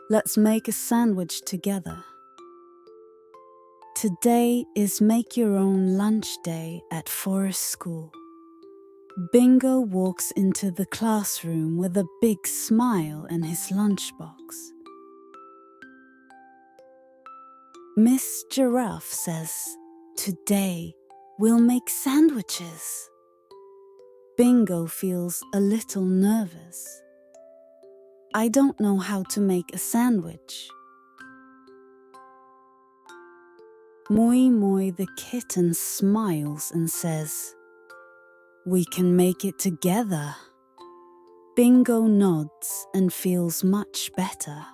Let's make a sandwich together. Today is make your own lunch day at Forest School. Bingo walks into the classroom with a big smile in his lunchbox. Miss Giraffe says, "Today we'll make sandwiches." Bingo feels a little nervous. "I don't know how to make a sandwich." Moi Moi the kitten smiles and says, "We can make it together." Bingo nods and feels much better.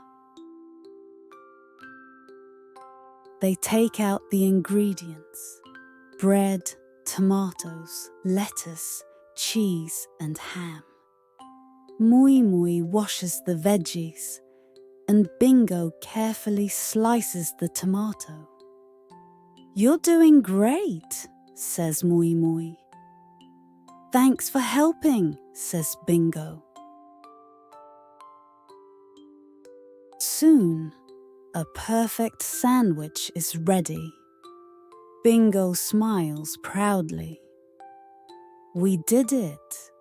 They take out the ingredients: bread, tomatoes, lettuce, cheese, and ham. Moi Moi washes the veggies, and Bingo carefully slices the tomato. "You're doing great," says Moi Moi. "Thanks for helping," says Bingo. Soon, a perfect sandwich is ready. Bingo smiles proudly. "We did it."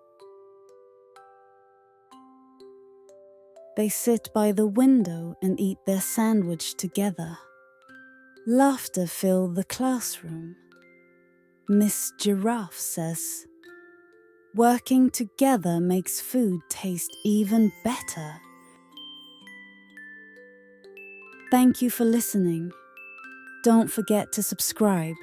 They sit by the window and eat their sandwich together. Laughter fills the classroom. Miss Giraffe says, "Working together makes food taste even better." Thank you for listening. Don't forget to subscribe.